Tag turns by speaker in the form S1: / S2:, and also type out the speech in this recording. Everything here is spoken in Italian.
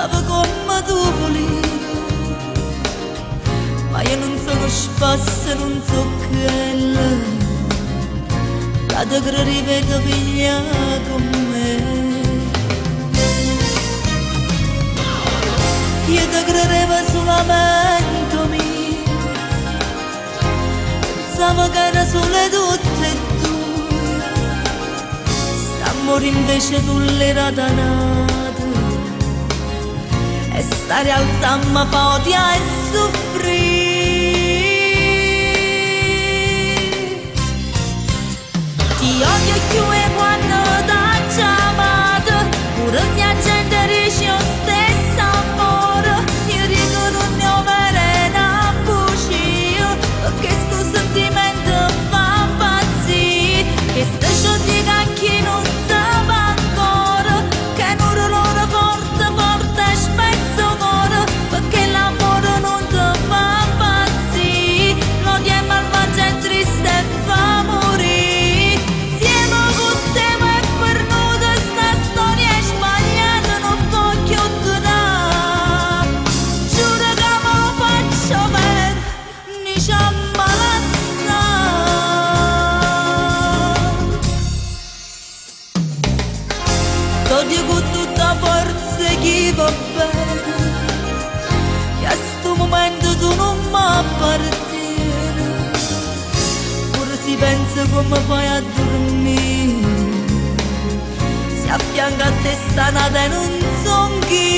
S1: stavo come tu volevi, ma io non so che spassa, non so che è là. La te ripeto figlia con me. Io te credevo solamente mio, pensavo che era solo tutte e due. St'amore invece tu l'era danato, e sta realtà mi fa odiare e soffrire. Ti odio più e quando t'ha chiamato, pure se la gente dice lo stesso amore, io dico non ne ho una bugia, perché sto sentimento fa impazzire, che sto ciò dico a chi non sa ancora, che un orolore forte forte spezzo cuore, perché l'amore non ti fa impazzire, l'odio è malvagio e triste e fa morire. T'odio con tutta forza chi va bene, che a sto momento tu non mi appartieni, pure si pensa come fai a dormire, si affianca a te sta nata e non son chi.